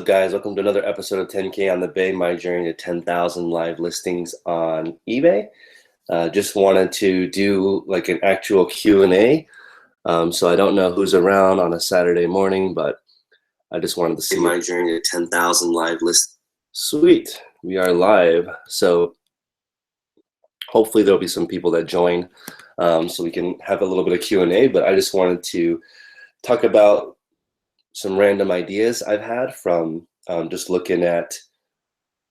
up, guys? Welcome to another episode of 10K on the Bay, my journey to 10,000 live listings on eBay. Just wanted to do like an actual Q&A. So I don't know who's around on a Saturday morning, but I just wanted to see my journey to 10,000 live listings. Sweet, we are live. So hopefully there'll be some people that join so we can have a little bit of Q&A, but I just wanted to talk about some random ideas I've had from just looking at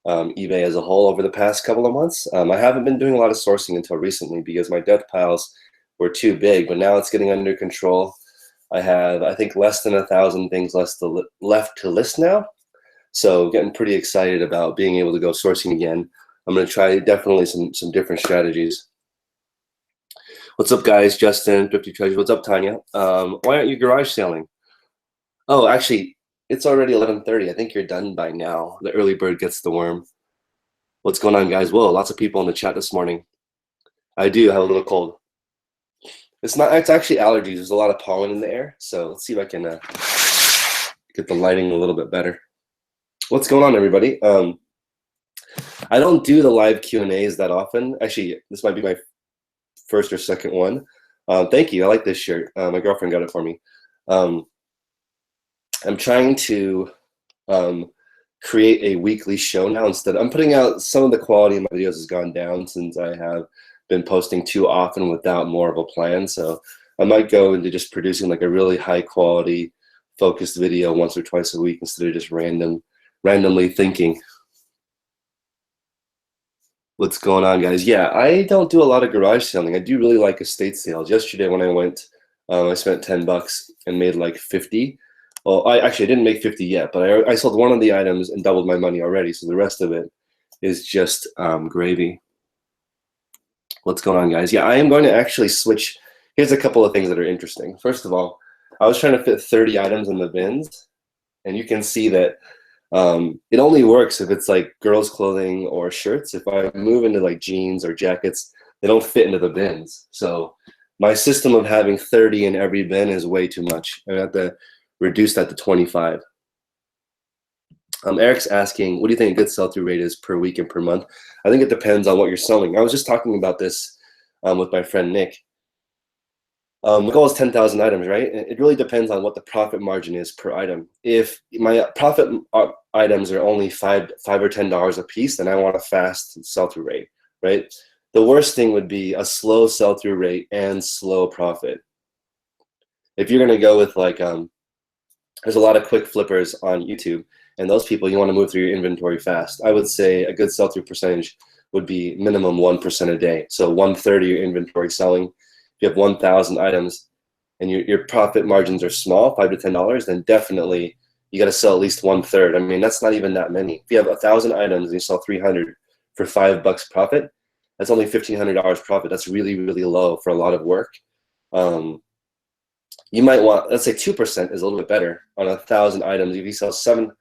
eBay as a whole over the past couple of months. I haven't been doing a lot of sourcing until recently because my death piles were too big, but now it's getting under control. I have, I think, less than 1,000 things left to list now. So getting pretty excited about being able to go sourcing again. I'm going to try definitely some different strategies. What's up, guys? Justin, 50 Treasures. What's up, Tanya? Why aren't you garage selling? Oh, actually, it's already 11:30. I think you're done by now. The early bird gets the worm. What's going on, guys? Whoa, lots of people in the chat this morning. I do have a little cold. It's actually allergies. There's a lot of pollen in the air. So let's see if I can get the lighting a little bit better. What's going on, everybody? I don't do the live Q&As that often. Actually, this might be my first or second one. Thank you. I like this shirt. My girlfriend got it for me. I'm trying to create a weekly show now instead. I'm putting out, some of the quality of my videos has gone down since I have been posting too often without more of a plan. So I might go into just producing like a really high quality focused video once or twice a week instead of just randomly thinking. What's going on, guys? Yeah, I don't do a lot of garage selling. I do really like estate sales. Yesterday when I went, I spent $10 and made like 50. Well, I didn't make 50 yet, but I sold one of the items and doubled my money already. So the rest of it is just gravy. What's going on, guys? Yeah, I am going to actually switch. Here's a couple of things that are interesting. First of all, I was trying to fit 30 items in the bins, and you can see that it only works if it's like girls' clothing or shirts. If I move into like jeans or jackets, they don't fit into the bins. So my system of having 30 in every bin is way too much. I have to reduce that to 25. Eric's asking, what do you think a good sell-through rate is per week and per month? I think it depends on what you're selling. I was just talking about this with my friend Nick. The goal is 10,000 items, right? It really depends on what the profit margin is per item. If my profit items are only $5 or $10 a piece, then I want a fast sell-through rate, right? The worst thing would be a slow sell-through rate and slow profit. If you're gonna go with like, there's a lot of quick flippers on YouTube, and those people, you want to move through your inventory fast. I would say a good sell-through percentage would be minimum 1% a day. So 1/3 of your inventory selling. If you have 1,000 items and your profit margins are small, $5 to $10, then definitely you got to sell at least 1/3. I mean, that's not even that many. If you have 1,000 items and you sell 300 for $5 profit, that's only $1,500 profit. That's really, really low for a lot of work. You might want, let's say 2% is a little bit better on 1,000 items. If you sell 600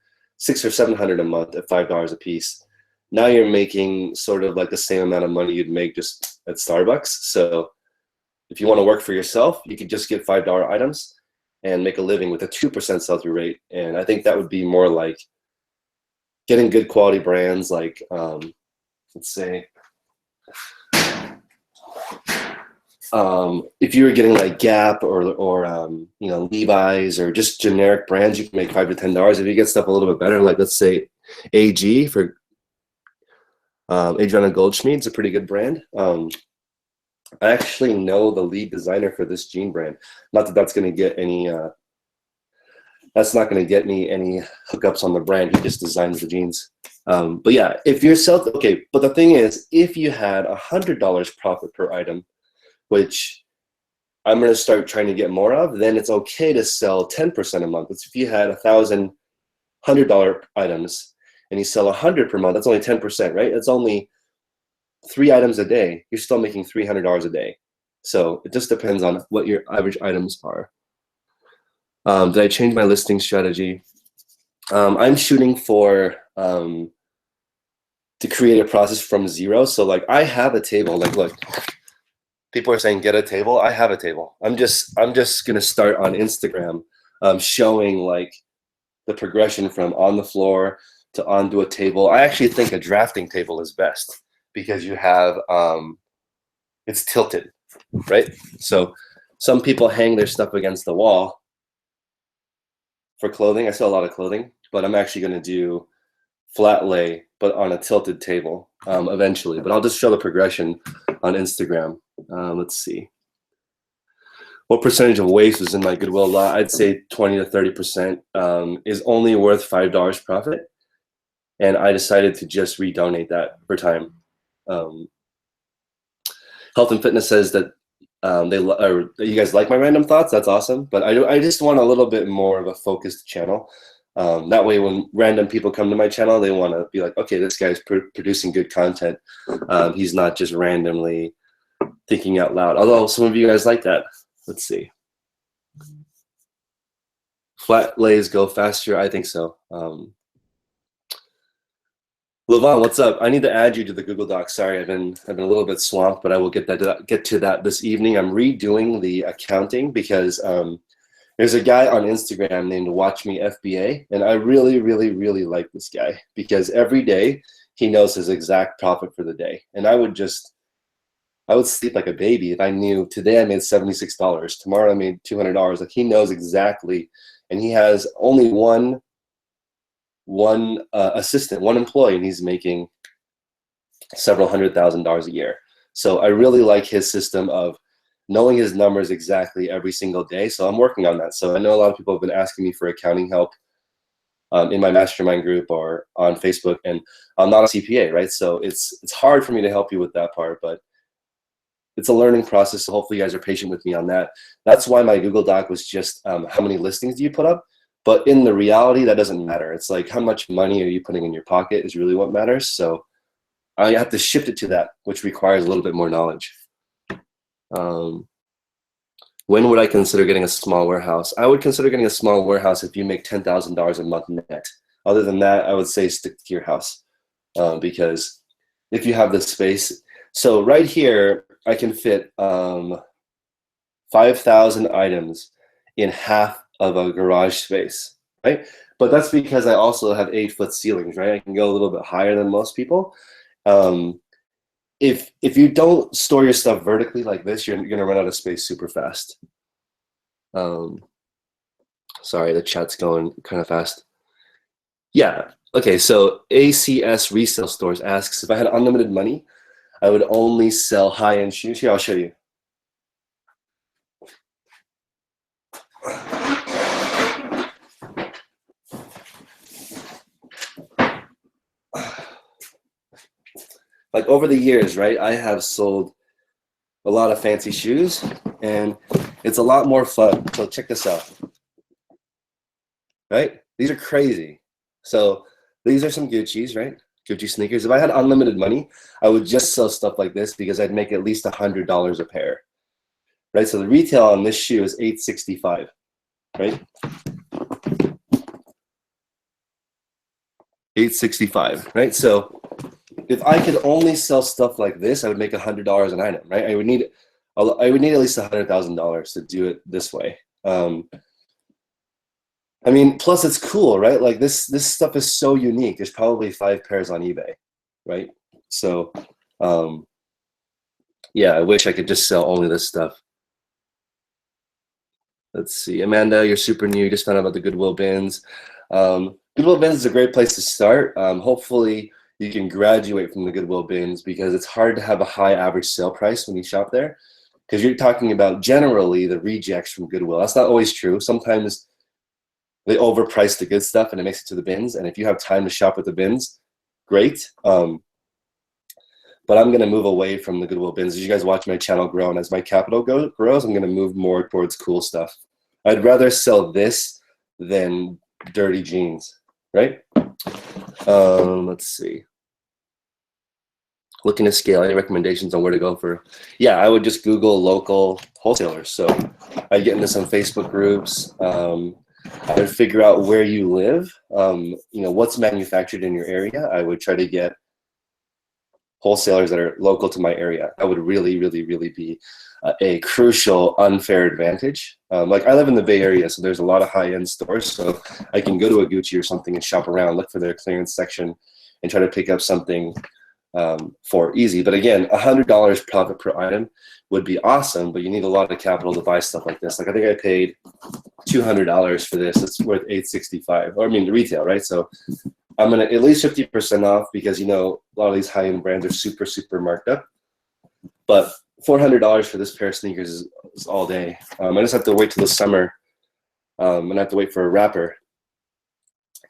or 700 a month at $5 a piece, now you're making sort of like the same amount of money you'd make just at Starbucks. So if you want to work for yourself, you could just get $5 items and make a living with a 2% sell-through rate. And I think that would be more like getting good quality brands like, let's say, if you were getting like Gap or you know, Levi's or just generic brands, you can make $5 to $10. If you get stuff a little bit better, like let's say AG for Adriana Goldschmied, it's a pretty good brand. I actually know the lead designer for this jean brand. Not that that's going to get any. That's not going to get me any hookups on the brand. He just designs the jeans. But yeah, if you're okay. But the thing is, if you had $100 profit per item, which I'm going to start trying to get more of, then it's okay to sell 10% a month. It's if you had 1,000 $100 items and you sell 100 per month, that's only 10%, right? It's only 3 items a day. You're still making $300 a day. So it just depends on what your average items are. Did I change my listing strategy? I'm shooting for to create a process from zero. So like I have a table, like look, people are saying get a table. I have a table. I'm just gonna start on Instagram showing like the progression from on the floor to onto a table. I actually think a drafting table is best because you have, it's tilted, right? So some people hang their stuff against the wall for clothing. I sell a lot of clothing, but I'm actually going to do flat lay, but on a tilted table eventually. But I'll just show the progression on Instagram. Let's see. What percentage of waste is in my Goodwill lot? I'd say 20 to 30% is only worth $5 profit. And I decided to just redonate that for time. Health and Fitness says that you guys like my random thoughts. That's awesome. But I just want a little bit more of a focused channel. That way, when random people come to my channel, they want to be like, okay, this guy's producing good content. He's not just randomly thinking out loud. Although some of you guys like that. Let's see. Flat lays go faster. I think so. Levon, what's up? I need to add you to the Google Docs. Sorry, I've been a little bit swamped, but I will get to that this evening. I'm redoing the accounting because there's a guy on Instagram named Watch Me FBA, and I really, really, really like this guy because every day he knows his exact profit for the day. And I would sleep like a baby if I knew today I made $76, tomorrow I made $200. Like he knows exactly, and he has only one assistant, one employee, and he's making several $100,000 a year. So I really like his system of knowing his numbers exactly every single day. So I'm working on that. So I know a lot of people have been asking me for accounting help in my mastermind group or on Facebook, and I'm not a CPA, right? So it's hard for me to help you with that part, but it's a learning process. So hopefully you guys are patient with me on that. That's why my Google Doc was just how many listings do you put up? But in the reality, that doesn't matter. It's like how much money are you putting in your pocket is really what matters. So I have to shift it to that, which requires a little bit more knowledge. When would I consider getting a small warehouse? I would consider getting a small warehouse if you make $10,000 a month net. Other than that, I would say stick to your house because if you have the space. So right here, I can fit 5,000 items in half of a garage space, right? But that's because I also have 8-foot ceilings, right? I can go a little bit higher than most people. If you don't store your stuff vertically like this, you're gonna run out of space super fast. Sorry, the chat's going kind of fast. Yeah, okay, so ACS Resale Stores asks, if I had unlimited money, I would only sell high-end shoes. Here, I'll show you. Like over the years, right, I have sold a lot of fancy shoes and it's a lot more fun. So check this out, right? These are crazy. So these are some Gucci's, right? Gucci sneakers. If I had unlimited money, I would just sell stuff like this because I'd make at least $100 a pair, right? So the retail on this shoe is $865, right? $865, right? So if I could only sell stuff like this, I would make $100 an item, right? I would need at least $100,000 to do it this way. I mean, plus it's cool, right? Like this stuff is so unique. There's probably 5 pairs on eBay, right? So, yeah, I wish I could just sell only this stuff. Let's see, Amanda, you're super new. You just found out about the Goodwill bins. Goodwill bins is a great place to start. Hopefully, you can graduate from the Goodwill bins because it's hard to have a high average sale price when you shop there because you're talking about generally the rejects from Goodwill. That's not always true. Sometimes they overprice the good stuff and it makes it to the bins. And if you have time to shop at the bins, great. But I'm going to move away from the Goodwill bins. As you guys watch my channel grow and as my capital grows, I'm going to move more towards cool stuff. I'd rather sell this than dirty jeans, right? Let's see. Looking to scale, any recommendations on where to go for? Yeah, I would just Google local wholesalers. So I get into some Facebook groups. I would figure out where you live, you know, what's manufactured in your area. I would try to get wholesalers that are local to my area. That would really, really, really be a crucial unfair advantage. Like I live in the Bay Area, so there's a lot of high-end stores. So I can go to a Gucci or something and shop around, look for their clearance section, and try to pick up something for easy. But again, $100 profit per item would be awesome, but you need a lot of capital to buy stuff like this. Like I think I paid $200 for this. It's worth $865, or I mean the retail, right? So I'm gonna at least 50% off because you know a lot of these high-end brands are super, super marked up. But $400 for this pair of sneakers is all day. I just have to wait till the summer, and I have to wait for a wrapper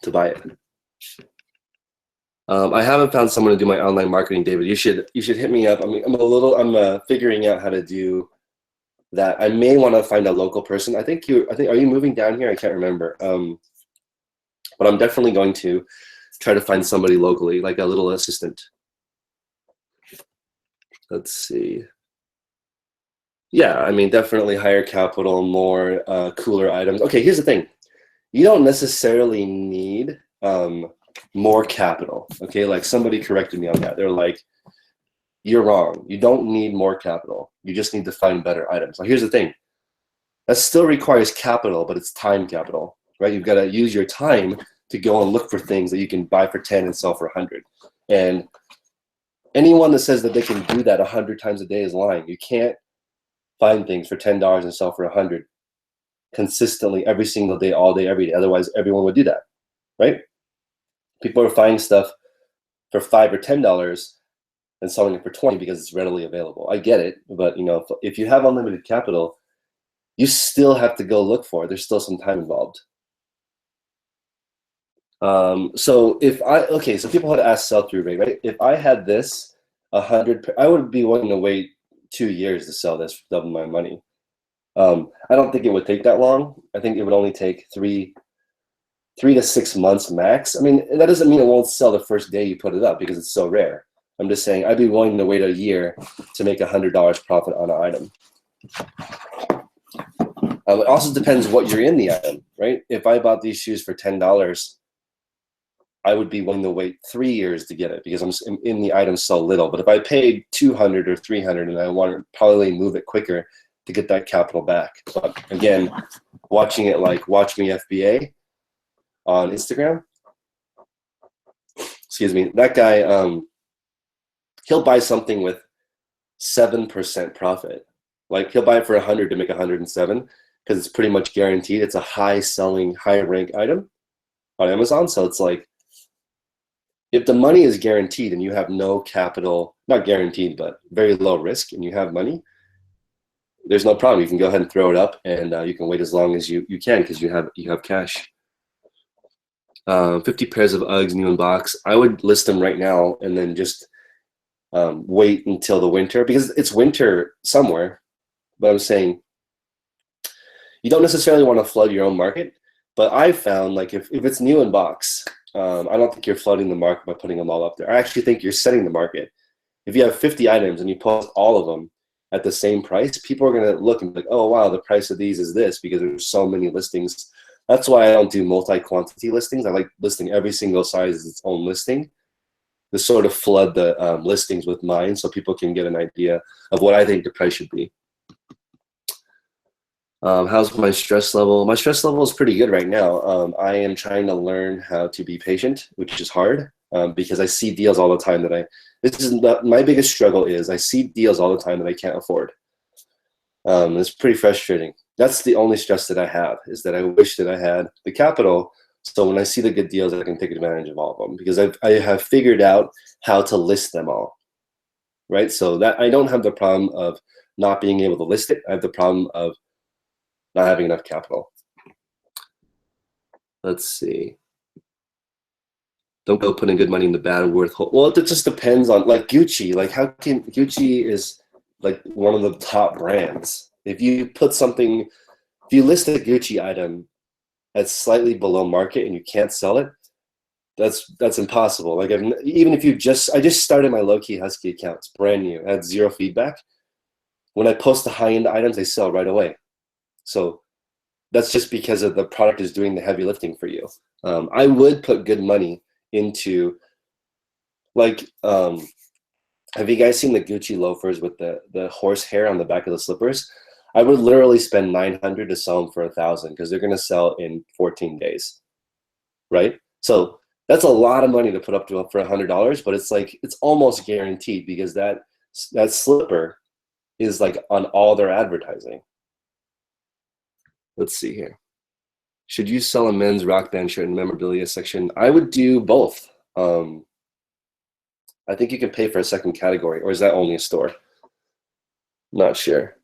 to buy it. I haven't found someone to do my online marketing, David. You should hit me up. I mean, I'm figuring out how to do that. I may want to find a local person. I think are you moving down here? I can't remember. But I'm definitely going to try to find somebody locally, like a little assistant. Let's see. Yeah, I mean, definitely higher capital, more cooler items. Okay, here's the thing. You don't necessarily need more capital, okay? Like somebody corrected me on that. They're like, you're wrong. You don't need more capital. You just need to find better items. Now, here's the thing. That still requires capital, but it's time capital, right? You've got to use your time to go and look for things that you can buy for 10 and sell for 100. And anyone that says that they can do that 100 times a day is lying. You can't find things for $10 and sell for 100 consistently every single day, all day, every day. Otherwise, everyone would do that, right? People are finding stuff for $5 or $10 and selling it for 20 because it's readily available. I get it, but you know, if you have unlimited capital, you still have to go look for it. There's still some time involved. So people had asked sell-through rate, right? If I had this 100, I would be willing to wait 2 years to sell this for double my money. I don't think it would take that long. I think it would only take three to 6 months max. I mean, that doesn't mean it won't sell the first day you put it up because it's so rare. I'm just saying I'd be willing to wait a year to make $100 profit on an item. It also depends what you're in the item, right? If I bought these shoes for $10, I would be willing to wait 3 years to get it because I'm in the item so little. But if I paid $200 or $300 and I want to probably move it quicker to get that capital back. But again, watching it like Watch Me FBA on Instagram, excuse me, that guy, he'll buy something with 7% profit. Like he'll buy it for 100 to make 107 because it's pretty much guaranteed. It's a high selling, high rank item on Amazon. So it's like, if the money is guaranteed and you have no capital, not guaranteed, but very low risk, and you have money, there's no problem. You can go ahead and throw it up, and you can wait as long as you can because you have cash. 50 pairs of Uggs new in box. I would list them right now and then just wait until the winter because it's winter somewhere. But I'm saying you don't necessarily want to flood your own market. But I've found like if it's new in box, I don't think you're flooding the market by putting them all up there. I actually think you're setting the market. If you have 50 items and you post all of them at the same price, people are going to look and be like, oh, wow, the price of these is this because there's so many listings. That's why I don't do multi-quantity listings. I like listing every single size as its own listing to sort of flood the listings with mine so people can get an idea of what I think the price should be. How's my stress level? My stress level is pretty good right now. I am trying to learn how to be patient, which is hard because I see deals all the time my biggest struggle is I see deals all the time that I can't afford. It's pretty frustrating. That's the only stress that I have is that I wish that I had the capital. So when I see the good deals, I can take advantage of all of them because I have figured out how to list them all, right? So that I don't have the problem of not being able to list it. I have the problem of not having enough capital. Let's see. Don't go putting good money in the bad worth. Well, it just depends on like Gucci. Like how can Gucci is like one of the top brands. If you list a Gucci item that's slightly below market and you can't sell it, that's impossible. Like even if I just started my low-key Husky account. It's brand new. I had 0 feedback. When I post the high-end items, they sell right away. So that's just because of the product is doing the heavy lifting for you. I would put good money into like Have you guys seen the Gucci loafers with the horse hair on the back of the slippers? I would literally spend 900 to sell them for 1,000 because they're going to sell in 14 days, right? So that's a lot of money to put up to for $100, but it's like it's almost guaranteed because that slipper is like on all their advertising. Let's see here. Should you sell a men's Rock Band shirt in the memorabilia section? I would do both. I think you can pay for a second category, or is that only a store? Not sure.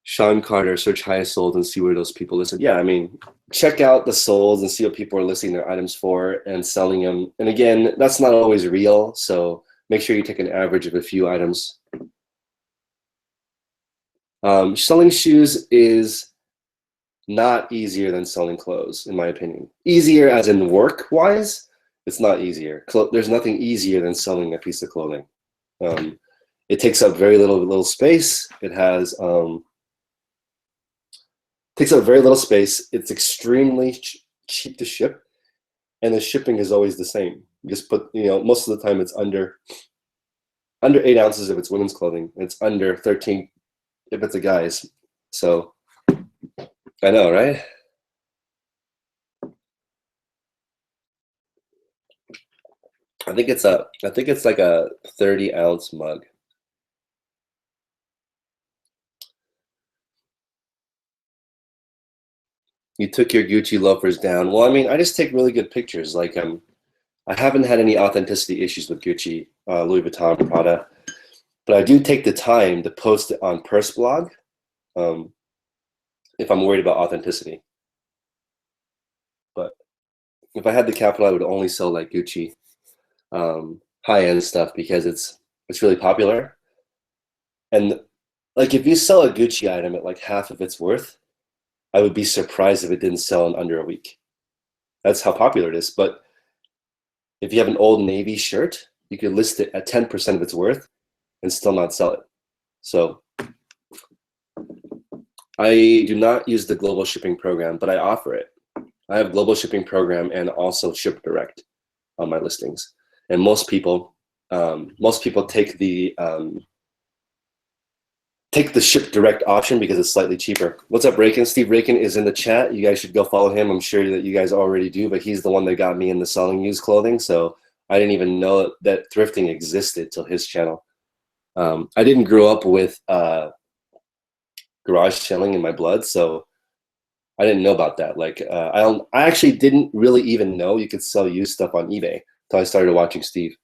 Sean Carter, search highest sold and see where those people listen. Yeah, I mean, check out the solds and see what people are listing their items for and selling them. And again, that's not always real, so make sure you take an average of a few items. Selling shoes is not easier than selling clothes, in my opinion. Easier as in work-wise, it's not easier. There's nothing easier than selling a piece of clothing. It takes up very little space. It has takes up very little space. It's extremely cheap to ship, and the shipping is always the same. You just put, most of the time it's under 8 ounces if it's women's clothing. It's under 13 if it's a guy's. So I know, right? I think it's like a 30-ounce mug. You took your Gucci loafers down. Well, I mean, I just take really good pictures. Like, I haven't had any authenticity issues with Gucci, Louis Vuitton, Prada, but I do take the time to post it on Purse Blog if I'm worried about authenticity. But if I had the capital, I would only sell like Gucci high-end stuff because it's really popular. And like, if you sell a Gucci item at like half of its worth, I would be surprised if it didn't sell in under a week. That's how popular it is. But if you have an Old Navy shirt, you could list it at 10% of its worth and still not sell it. So I do not use the global shipping program, but I offer it. I have global shipping program and also ship direct on my listings. And most people take the ship direct option because it's slightly cheaper. What's up, Raken? Steve Raken is in the chat. You guys should go follow him. I'm sure that you guys already do, but he's the one that got me into selling used clothing. So I didn't even know that thrifting existed till his channel. I didn't grow up with garage selling in my blood, so I didn't know about that. Like, I actually didn't really even know you could sell used stuff on eBay until I started watching Steve.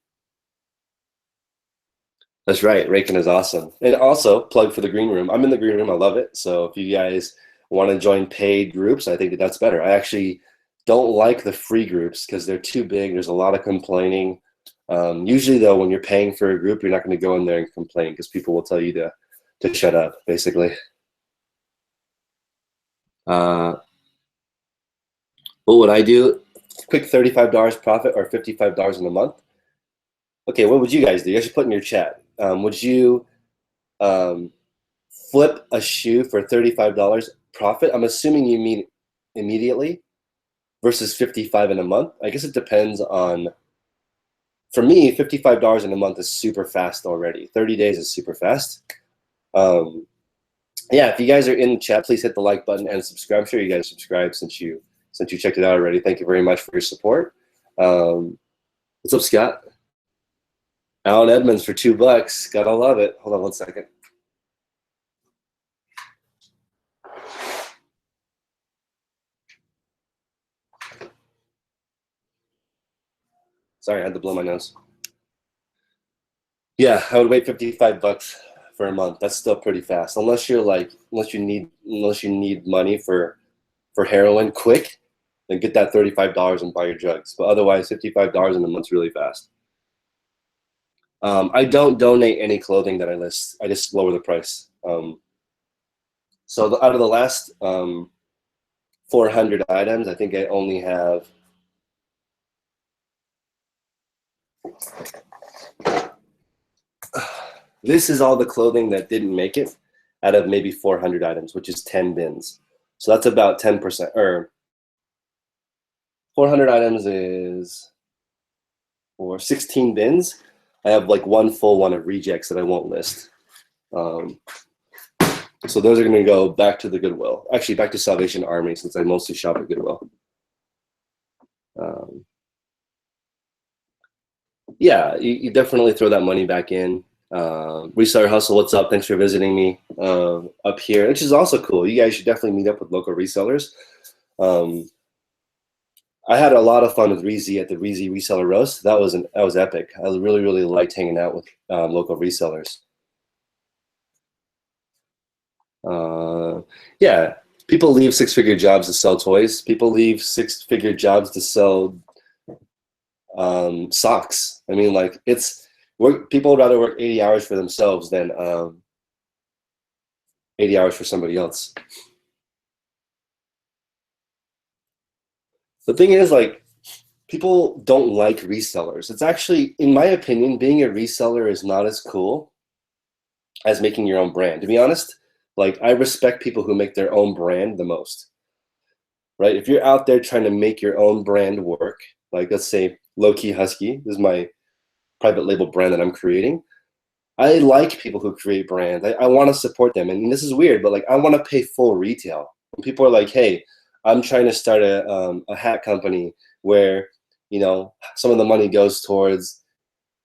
That's right. Raken is awesome. And also, plug for the green room. I'm in the green room. I love it. So if you guys want to join paid groups, I think that's better. I actually don't like the free groups because they're too big. There's a lot of complaining. Usually, though, when you're paying for a group, you're not going to go in there and complain because people will tell you to shut up, basically. What would I do? Quick $35 profit or $55 in a month? Okay, what would you guys do? You guys should put in your chat. Would you flip a shoe for $35 profit? I'm assuming you mean immediately versus $55 in a month. I guess it depends on, for me, $55 in a month is super fast already. 30 days is super fast. Yeah, if you guys are in the chat, please hit the like button and subscribe. I'm sure you guys subscribed since you checked it out already. Thank you very much for your support. What's up, Scott? Alan Edmonds for $2. Gotta love it. Hold on one second. Sorry, I had to blow my nose. Yeah, I would wait $55 for a month. That's still pretty fast. Unless you need money for heroin quick, then get that $35 and buy your drugs. But otherwise, $55 in a month's really fast. I don't donate any clothing that I list. I just lower the price. So out of the last 400 items, I think I only have this is all the clothing that didn't make it out of maybe 400 items, which is 10 bins. So that's about 10%, or 400 items is, or 16 bins. I have like one full one of rejects that I won't list. So those are going to go back to the Goodwill. Actually, back to Salvation Army, since I mostly shop at Goodwill. Yeah, you definitely throw that money back in. Reseller Hustle, what's up? Thanks for visiting me up here, which is also cool. You guys should definitely meet up with local resellers. I had a lot of fun with Reezy at the Reezy Reseller Roast. That was epic. I really liked hanging out with local resellers. Yeah, people leave six-figure jobs to sell toys. People leave six-figure jobs to sell socks. I mean, like, people would rather work 80 hours for themselves than 80 hours for somebody else. The thing is, like, people don't like resellers. It's actually, in my opinion, being a reseller is not as cool as making your own brand. To be honest, like, I respect people who make their own brand the most, right? If you're out there trying to make your own brand work, like, let's say Low Key Husky, this is my private label brand that I'm creating. I like people who create brands. I want to support them. And this is weird, but like, I want to pay full retail. When people are like, hey, I'm trying to start a hat company where, you know, some of the money goes towards,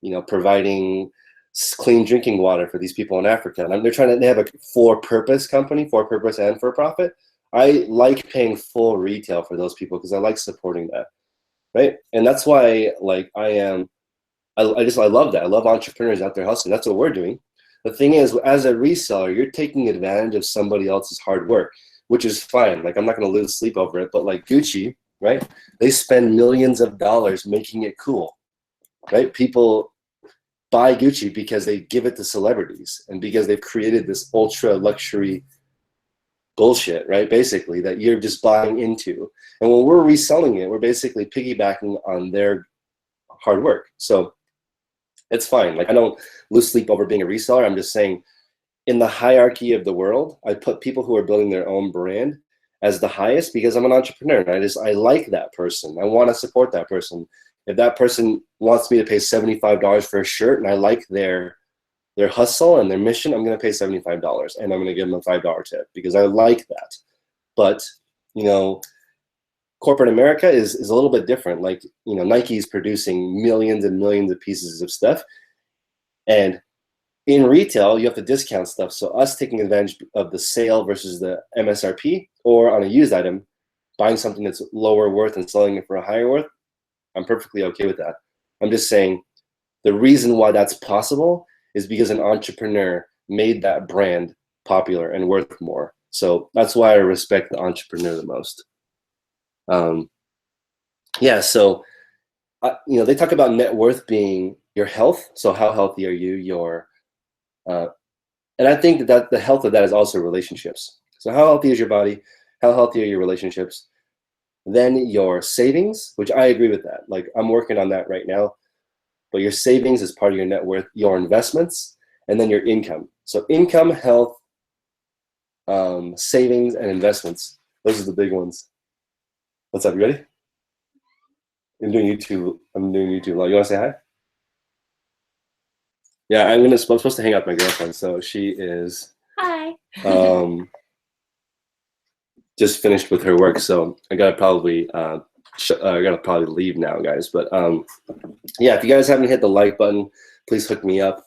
you know, providing clean drinking water for these people in Africa. And they have a for-purpose company, for-purpose and for-profit. I like paying full retail for those people because I like supporting that, right? And that's why, like, I love that. I love entrepreneurs out there hustling. That's what we're doing. The thing is, as a reseller, you're taking advantage of somebody else's hard work, which is fine. Like, I'm not going to lose sleep over it, but like Gucci, right? They spend millions of dollars making it cool, right? People buy Gucci because they give it to celebrities and because they've created this ultra luxury bullshit, right? Basically, that you're just buying into. And when we're reselling it, we're basically piggybacking on their hard work. So it's fine. Like, I don't lose sleep over being a reseller. I'm just saying, in the hierarchy of the world, I put people who are building their own brand as the highest because I'm an entrepreneur. And I like that person. I want to support that person. If that person wants me to pay $75 for a shirt and I like their hustle and their mission, I'm going to pay $75 and I'm going to give them a $5 tip because I like that. But, you know, corporate America is a little bit different. Like, you know, Nike's producing millions and millions of pieces of stuff. And in retail, you have to discount stuff. So us taking advantage of the sale versus the MSRP, or on a used item, buying something that's lower worth and selling it for a higher worth, I'm perfectly okay with that. I'm just saying the reason why that's possible is because an entrepreneur made that brand popular and worth more. So that's why I respect the entrepreneur the most. Yeah, so you know, they talk about net worth being your health. So how healthy are you? And I think that the health of that is also relationships. So how healthy is your body? How healthy are your relationships? Then your savings, which I agree with that. Like, I'm working on that right now. But your savings is part of your net worth, your investments, and then your income. So income, health, savings, and investments. Those are the big ones. What's up? You ready? I'm doing YouTube live. You want to say hi? Yeah, I'm supposed to hang out with my girlfriend. So she is. Hi. Just finished with her work, so I gotta probably leave now, guys. But yeah, if you guys haven't hit the like button, please hook me up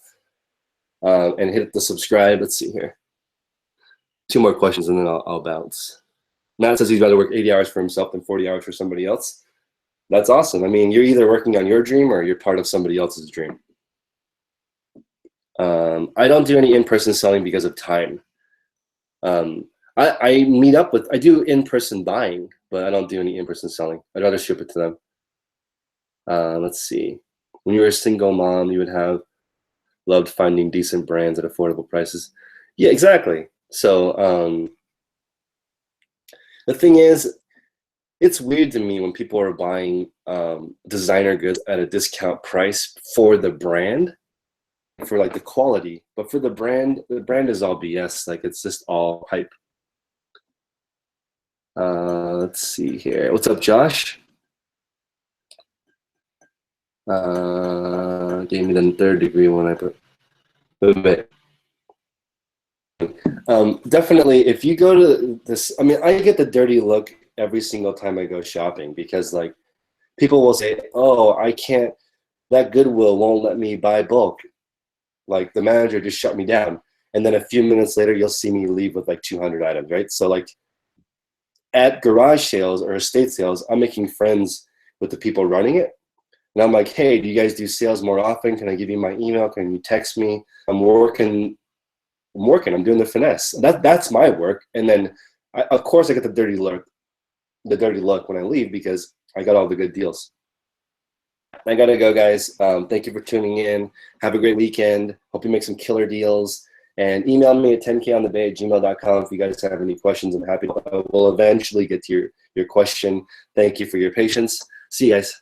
and hit the subscribe. Let's see here. 2 more questions and then I'll bounce. Matt says he'd rather work 80 hours for himself than 40 hours for somebody else. That's awesome. I mean, you're either working on your dream or you're part of somebody else's dream. I don't do any in-person selling because of time. I meet up with, I do in-person buying, but I don't do any in-person selling. I'd rather ship it to them. Let's see. When you were a single mom, you would have loved finding decent brands at affordable prices. Yeah, exactly. So the thing is, it's weird to me when people are buying designer goods at a discount price for the brand, for like the quality, but for the brand is all BS. Like, it's just all hype. Let's see here. What's up, Josh? gave me the third degree when I put it. Definitely, if you go to this, I mean, I get the dirty look every single time I go shopping because like people will say, "Oh, I can't. That Goodwill won't let me buy bulk. Like the manager just shut me down." And then a few minutes later, you'll see me leave with like 200 items, right? So like at garage sales or estate sales, I'm making friends with the people running it. And I'm like, "Hey, do you guys do sales more often? Can I give you my email? Can you text me? I'm working. I'm doing the finesse." That's my work. And then, of course, I get the dirty look when I leave because I got all the good deals. I gotta go, guys. Thank you for tuning in. Have a great weekend. Hope you make some killer deals. And email me at 10konthebay@gmail.com if you guys have any questions. I'm happy to will eventually get to your question. Thank you for your patience. See you guys.